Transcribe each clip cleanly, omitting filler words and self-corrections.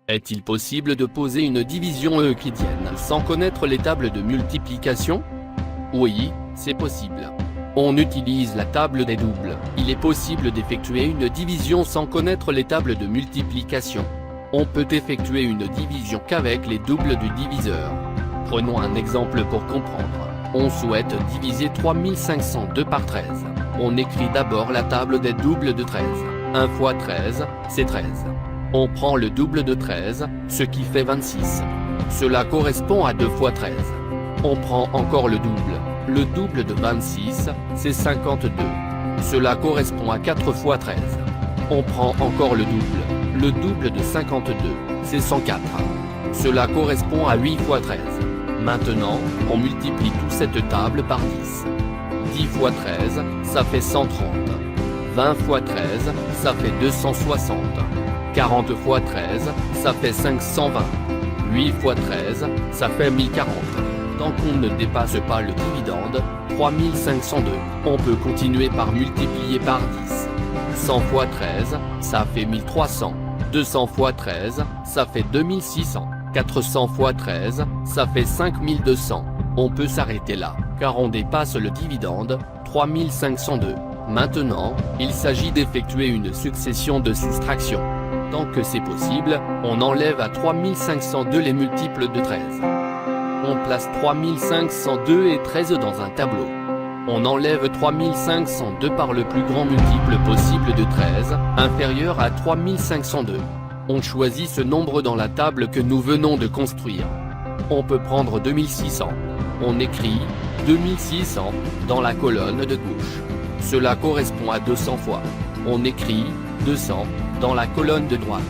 Est-il possible de poser une division euclidienne sans connaître les tables de multiplication? Oui, c'est possible. On utilise la table des doubles. Il est possible d'effectuer une division sans connaître les tables de multiplication. On peut effectuer une division qu'avec les doubles du diviseur. Prenons un exemple pour comprendre. On souhaite diviser 3502 par 13. On écrit d'abord la table des doubles de 13. 1 fois 13, c'est 13. On prend le double de 13, ce qui fait 26. Cela correspond à 2 fois 13. On prend encore le double. Le double de 26, c'est 52. Cela correspond à 4 fois 13. On prend encore le double. Le double de 52, c'est 104. Cela correspond à 8 fois 13. Maintenant, on multiplie toute cette table par 10. 10 fois 13, ça fait 130. 20 fois 13, ça fait 260. 40 fois 13, ça fait 520. 8 fois 13, ça fait 1040. Tant qu'on ne dépasse pas le dividende, 3502, on peut continuer par multiplier par 10. 100 fois 13, ça fait 1300. 200 fois 13, ça fait 2600. 400 fois 13, ça fait 5200. On peut s'arrêter là, car on dépasse le dividende, 3502. Maintenant, il s'agit d'effectuer une succession de soustractions. Tant que c'est possible, on enlève à 3502 les multiples de 13. On place 3502 et 13 dans un tableau. On enlève 3502 par le plus grand multiple possible de 13, inférieur à 3502. On choisit ce nombre dans la table que nous venons de construire. On peut prendre 2600. On écrit 2600 dans la colonne de gauche. Cela correspond à 200 fois. On écrit 200 dans la colonne de droite.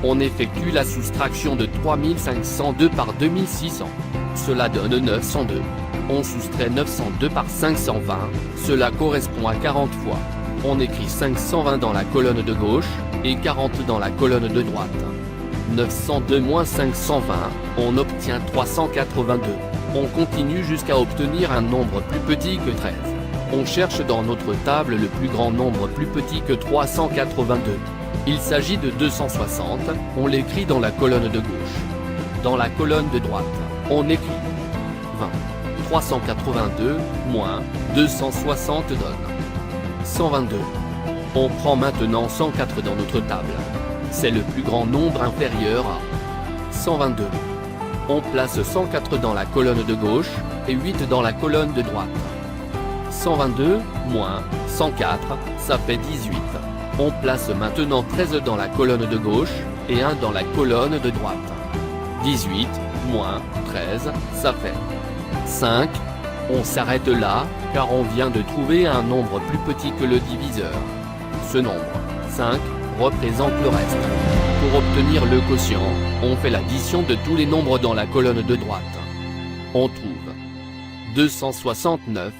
On effectue la soustraction de 3502 par 2600. Cela donne 902. On soustrait 902 par 520, cela correspond à 40 fois. On écrit 520 dans la colonne de gauche, et 40 dans la colonne de droite. 902 moins 520, on obtient 382. On continue jusqu'à obtenir un nombre plus petit que 13. On cherche dans notre table le plus grand nombre plus petit que 382. Il s'agit de 260, on l'écrit dans la colonne de gauche. Dans la colonne de droite, on écrit 20. 382, moins 260 donne 122. On prend maintenant 104 dans notre table. C'est le plus grand nombre inférieur à 122. On place 104 dans la colonne de gauche, et 8 dans la colonne de droite. 122, moins 104, ça fait 18. On place maintenant 13 dans la colonne de gauche, et 1 dans la colonne de droite. 18, moins 13, ça fait 5. On s'arrête là, car on vient de trouver un nombre plus petit que le diviseur. Ce nombre, 5, représente le reste. Pour obtenir le quotient, on fait l'addition de tous les nombres dans la colonne de droite. On trouve 269